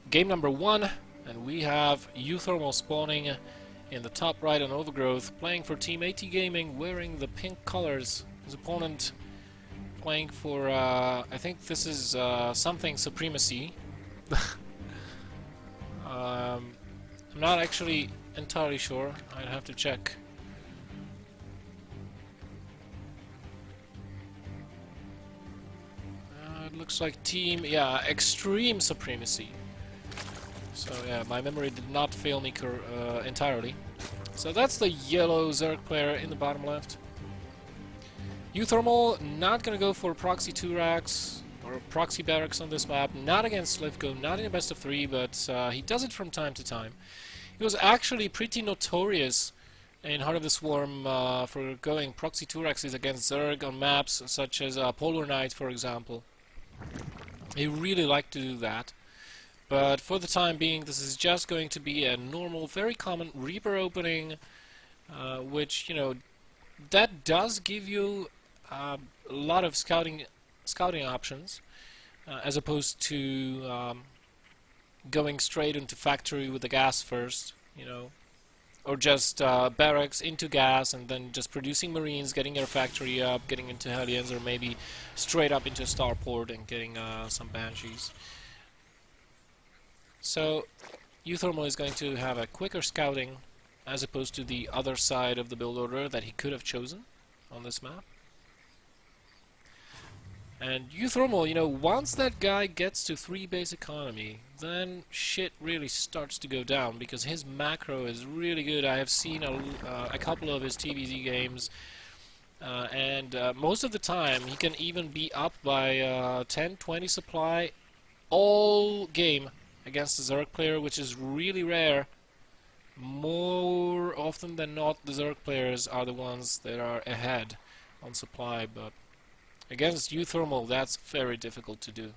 game number 1, and we have uThermal spawning in the top right on Overgrowth, playing for Team AT Gaming, wearing the pink colors. His opponent playing for, I think this is something Supremacy. I'm not actually entirely sure, I'd have to check. It looks like Team, yeah, Extreme Supremacy. So yeah, my memory did not fail me entirely. So that's the yellow Zerg player in the bottom left. uThermal not gonna go for proxy 2 racks or proxy barracks on this map, not against Slivko, not in a best of 3, but he does it from time to time. He was actually pretty notorious in Heart of the Swarm for going proxy 2 racks against Zerg on maps such as Polar Knight, for example. He really liked to do that. But for the time being, this is just going to be a normal, very common Reaper opening, which, you know, that does give you a lot of scouting options, as opposed to going straight into factory with the gas first, you know, or just barracks into gas and then just producing Marines, getting your factory up, getting into Hellions, or maybe straight up into Starport and getting some Banshees. So uThermal is going to have a quicker scouting as opposed to the other side of the build order that he could have chosen on this map. And uThermal, you know, once that guy gets to 3 base economy, then shit really starts to go down, because his macro is really good. I have seen a couple of his TVZ games, and most of the time he can even be up by 10-20 supply all game against the Zerg player, which is really rare. More often than not, the Zerg players are the ones that are ahead on supply, but against uThermal, that's very difficult to do.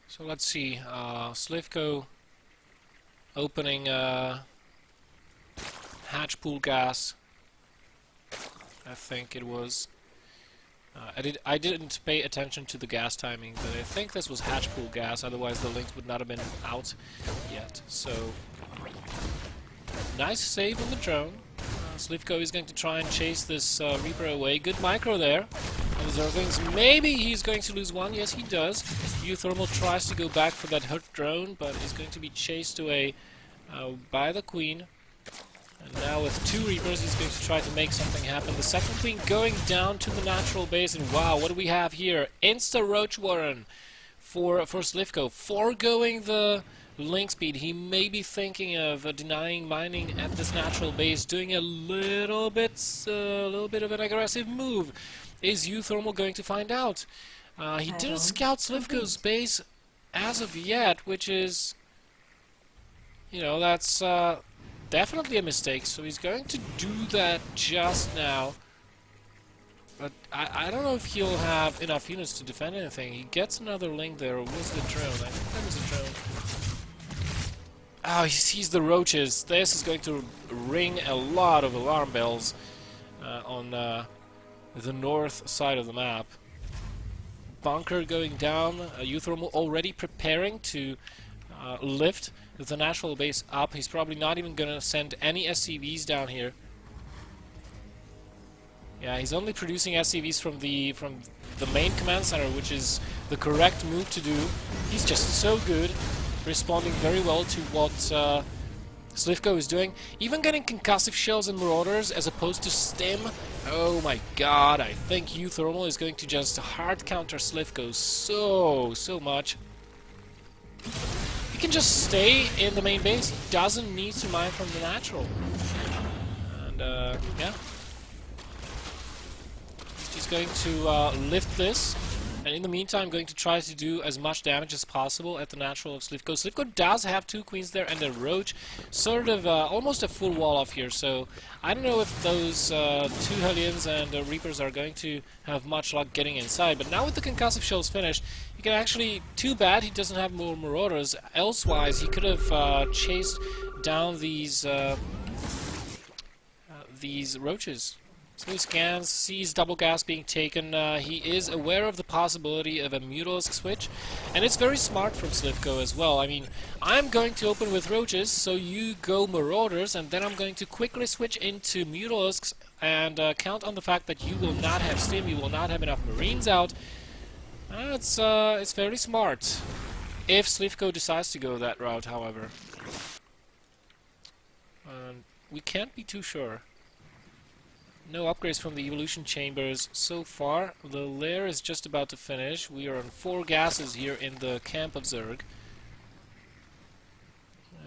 So let's see, Slivko opening hatch pool gas, I think it was. I didn't pay attention to the gas timing, but I think this was hatch pool gas, otherwise the links would not have been out yet. So, nice save on the drone. Slivko is going to try and chase this Reaper away. Good micro there on the Zerglings. Maybe he's going to lose one. Yes, he does. uThermal tries to go back for that hurt drone, but is going to be chased away by the Queen. And now with 2 Reapers, he's going to try to make something happen. The second Queen going down to the natural base, and wow, what do we have here? Insta-Roach Warren for Slivko. Foregoing the link speed, he may be thinking of denying mining at this natural base, doing a little bit of an aggressive move. Is uThermal going to find out? He didn't scout Slivko's base as of yet, which is, you know, that's definitely a mistake, so he's going to do that just now. But I don't know if he'll have enough units to defend anything. He gets another link there, or was the drone? I think that was a drone. Oh, he sees the roaches. This is going to ring a lot of alarm bells on the north side of the map. Bunker going down, uThermal already preparing to lift the natural base up. He's probably not even gonna send any SCVs down here. Yeah, he's only producing SCVs from the main command center, which is the correct move to do. He's just so good, responding very well to what Slivko is doing. Even getting concussive shells and marauders as opposed to stim. Oh my god, I think uThermal is going to just hard counter Slivko so much. He can just stay in the main base. He doesn't need to mine from the natural. And yeah. He's just going to lift this. And in the meantime, going to try to do as much damage as possible at the natural of Slivko. Slivko does have 2 queens there and a roach, sort of almost a full wall off here. So I don't know if those 2 Hellions and Reapers are going to have much luck getting inside. But now with the concussive shells finished, he can actually, too bad he doesn't have more marauders. Elsewise, he could have chased down these roaches. So he scans, sees double gas being taken. He is aware of the possibility of a Mutalisk switch, and it's very smart from Slivko as well. I mean, I'm going to open with Roaches, so you go Marauders, and then I'm going to quickly switch into Mutalisks and count on the fact that you will not have Stim, you will not have enough Marines out. It's very smart. If Slivko decides to go that route, however. We can't be too sure. No upgrades from the evolution chambers so far. The lair is just about to finish. We are on 4 gases here in the camp of Zerg.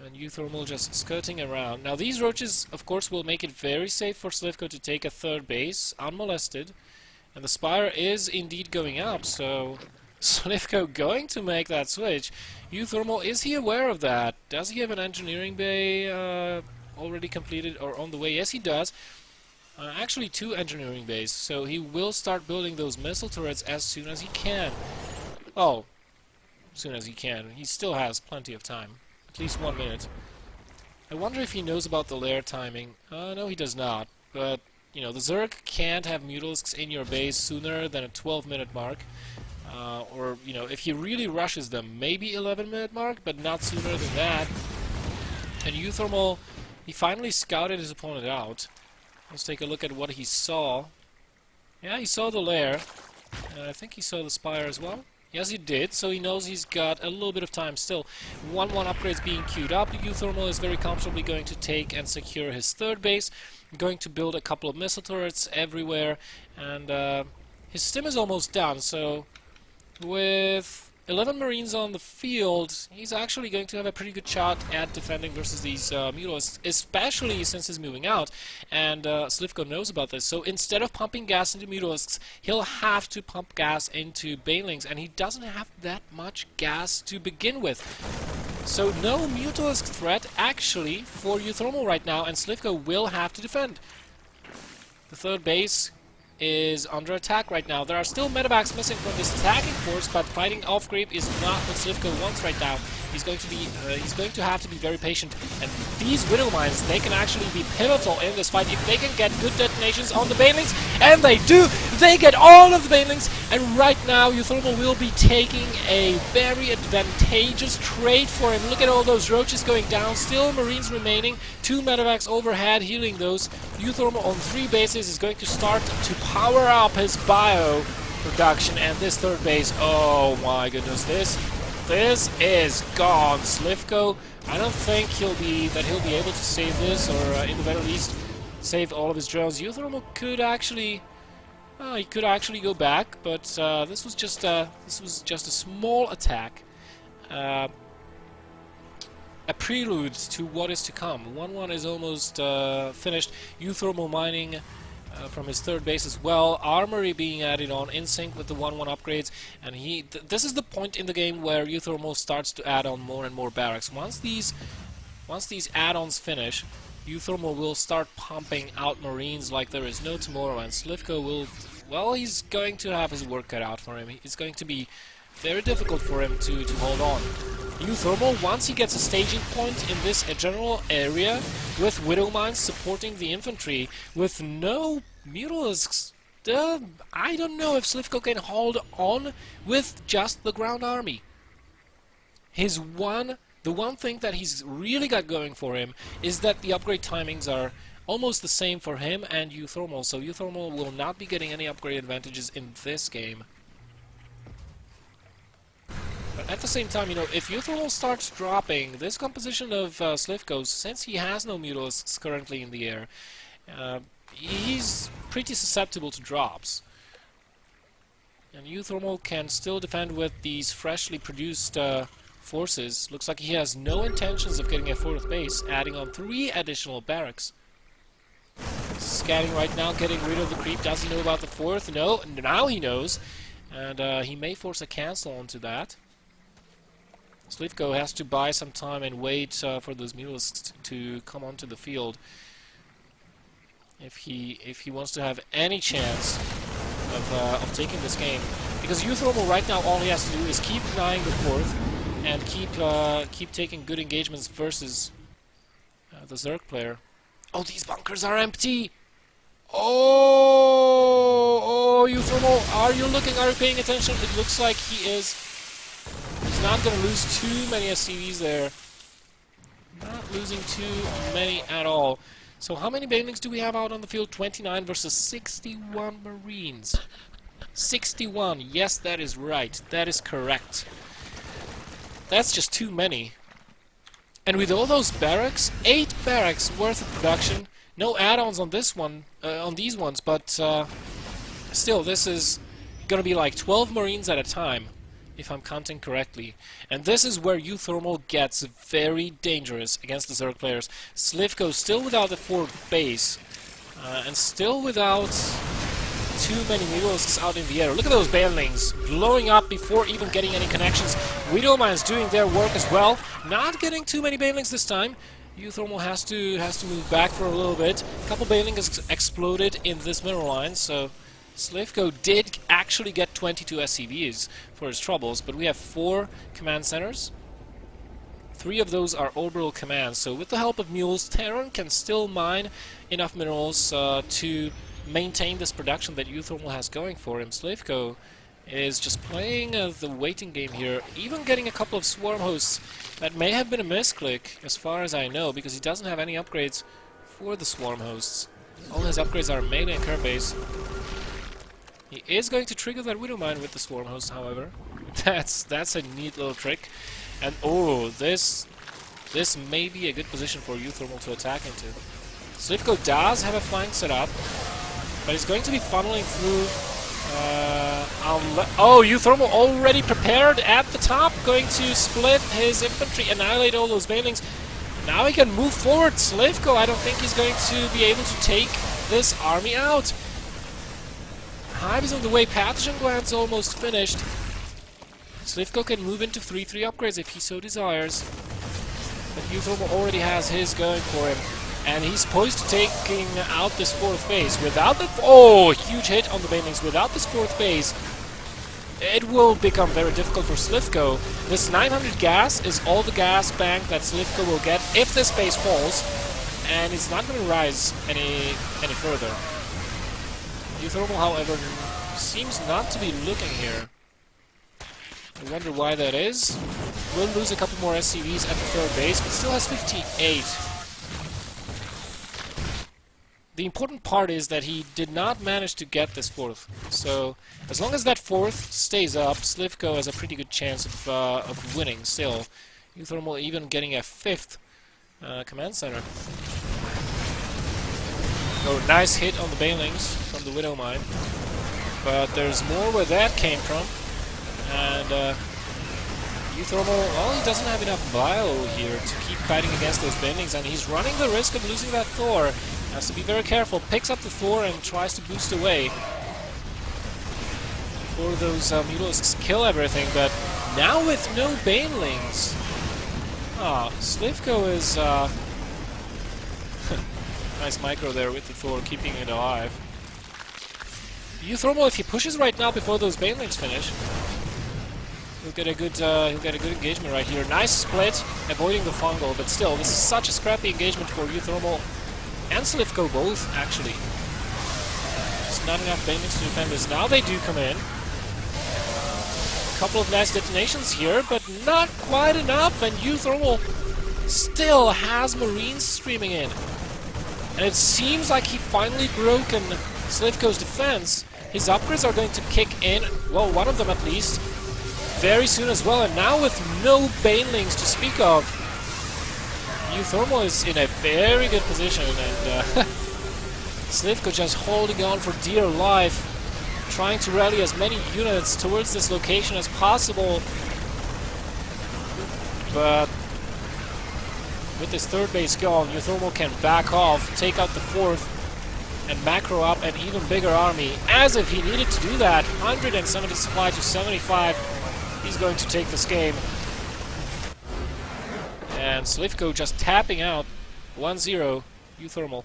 And uThermal just skirting around. Now these roaches, of course, will make it very safe for Slivko to take a 3rd base, unmolested. And the Spire is indeed going up, so Slivko going to make that switch. uThermal, is he aware of that? Does he have an engineering bay already completed or on the way? Yes, he does. Actually 2 engineering bays, so he will start building those missile turrets as soon as he can. Oh, as soon as he can. He still has plenty of time. At least 1 minute. I wonder if he knows about the lair timing. No, he does not. But, you know, the Zerg can't have Mutalisks in your base sooner than a 12-minute mark. Or, you know, if he really rushes them, maybe 11-minute mark, but not sooner than that. And uThermal, he finally scouted his opponent out. Let's take a look at what he saw. Yeah, he saw the lair. I think he saw the Spire as well. Yes, he did, so he knows he's got a little bit of time still. 1-1 upgrades being queued up. uThermal is very comfortably going to take and secure his 3rd base. Going to build a couple of missile turrets everywhere. And his stim is almost done, so with 11 Marines on the field, he's actually going to have a pretty good shot at defending versus these Mutalisks, especially since he's moving out, and Slivko knows about this. So instead of pumping gas into Mutalisks, he'll have to pump gas into Banelings, and he doesn't have that much gas to begin with. So no Mutalisk threat, actually, for uThermal right now, and Slivko will have to defend. The 3rd base is under attack right now. There are still medevacs missing from this attacking force, but fighting off creep is not what Slivko wants right now. He's going to have to be very patient, and these Widow Mines, they can actually be pivotal in this fight if they can get good detonations on the Banelings, and they do! They get all of the Banelings, and right now uThermal will be taking a very advantageous trade for him. Look at all those roaches going down, still Marines remaining, 2 medevacs overhead healing those. uThermal on 3 bases is going to start to power up his bio production, and this 3rd base, oh my goodness, this is gone. Slivko, I don't think he'll be able to save this, or in the very least save all of his drones. uThermal could actually he could actually go back, but this was just a small attack, a prelude to what is to come. 1-1 is almost finished. uThermal mining from his 3rd base as well. Armory being added on in sync with the 1-1 upgrades, and this is the point in the game where uThermal starts to add on more and more barracks. Once these add-ons finish, uThermal will start pumping out Marines like there is no tomorrow, and Slivko will, well, he's going to have his work cut out for him. It's going to be very difficult for him to hold on. uThermal, once he gets a staging point in this general area, with Widow Mines supporting the infantry, with no Mutalisks, I don't know if Slivko can hold on with just the ground army. The one thing that he's really got going for him is that the upgrade timings are almost the same for him and uThermal, so uThermal will not be getting any upgrade advantages in this game. But at the same time, you know, if uThermal starts dropping this composition of Slivko, since he has no Mutalisks currently in the air, he's pretty susceptible to drops. And uThermal can still defend with these freshly produced forces. Looks like he has no intentions of getting a 4th base, adding on 3 additional barracks. Scanning right now, getting rid of the creep. Does he know about the 4th? No, now he knows. And he may force a cancel onto that. Slivko has to buy some time and wait for those Mutalisks to come onto the field if he wants to have any chance of taking this game. Because uThermal right now, all he has to do is keep denying the 4th and keep taking good engagements versus the Zerg player. Oh, these bunkers are empty! Oh, uThermal, are you looking? Are you paying attention? It looks like he is. He's not going to lose too many SCVs there. Not losing too many at all. So how many banelings do we have out on the field? 29 versus 61 Marines. 61. Yes, that is right. That is correct. That's just too many. And with all those barracks, 8 barracks worth of production. No add-ons on this one, on these ones, but still, this is gonna be like 12 Marines at a time, if I'm counting correctly. And this is where uThermal gets very dangerous against the Zerg players. Slivko still without the 4th base, and still without too many Mulisks out in the air. Look at those banelings blowing up before even getting any connections. Widowmines doing their work as well. Not getting too many banelings this time. uThermal has to move back for a little bit. A couple banelings exploded in this mineral line, so Slivko did actually get 22 SCVs for his troubles, but we have 4 command centers. 3 of those are orbital commands, so with the help of mules, Terran can still mine enough minerals to maintain this production that uThermal has going for him. Slivko is just playing the waiting game here, even getting a couple of swarm hosts. That may have been a misclick, as far as I know, because he doesn't have any upgrades for the swarm hosts. All his upgrades are melee and curve base. He is going to trigger that Widow Mine with the swarm host, however. That's a neat little trick. And oh, this may be a good position for uThermal to attack into. Slivko does have a flank set up, but he's going to be funneling through. Oh, uThermal already prepared at the top, going to split his infantry, annihilate all those banelings. Now he can move forward. Slivko, I don't think he's going to be able to take this army out. Hive is on the way. Pathogen Gland's almost finished. Slivko can move into 3-3 upgrades if he so desires. But uThermal already has his going for him. And he's poised to taking out this 4th base. Without the... Oh, huge hit on the banelings. Without this 4th base, it will become very difficult for Slivko. This 900 gas is all the gas bank that Slivko will get if this base falls. And it's not going to rise any further. uThermal, however, seems not to be looking here. I wonder why that is. Will lose a couple more SCVs at the 3rd base, but still has 58. The important part is that he did not manage to get this 4th. So, as long as that 4th stays up, Slivko has a pretty good chance of winning still. uThermal even getting a 5th command center. Oh, nice hit on the banelings from the Widow Mine. But there's more where that came from. And uThermal, well, he doesn't have enough bio here to keep fighting against those banelings, and he's running the risk of losing that Thor. Has to be very careful. Picks up the Thor and tries to boost away before those Mulisks kill everything. But now with no banelings, Slivko is nice micro there with the Thor, keeping it alive. uThermal, if he pushes right now before those banelings finish, he'll get a good engagement right here. Nice split, avoiding the fungal, but still, this is such a scrappy engagement for uThermal and Slivko both, actually. There's not enough banelings to defend this. Now they do come in. A couple of nice detonations here, but not quite enough, and uThermal still has Marines streaming in. And it seems like he finally broken Slivko's defense. His upgrades are going to kick in, well, one of them at least, very soon as well, and now with no banelings to speak of, uThermal is in a very good position, and Slivko just holding on for dear life, trying to rally as many units towards this location as possible. But with this 3rd base gone, uThermal can back off, take out the 4th, and macro up an even bigger army, as if he needed to do that. 170 supply to 75. He's going to take this game. And Slivko just tapping out 1-0 uThermal.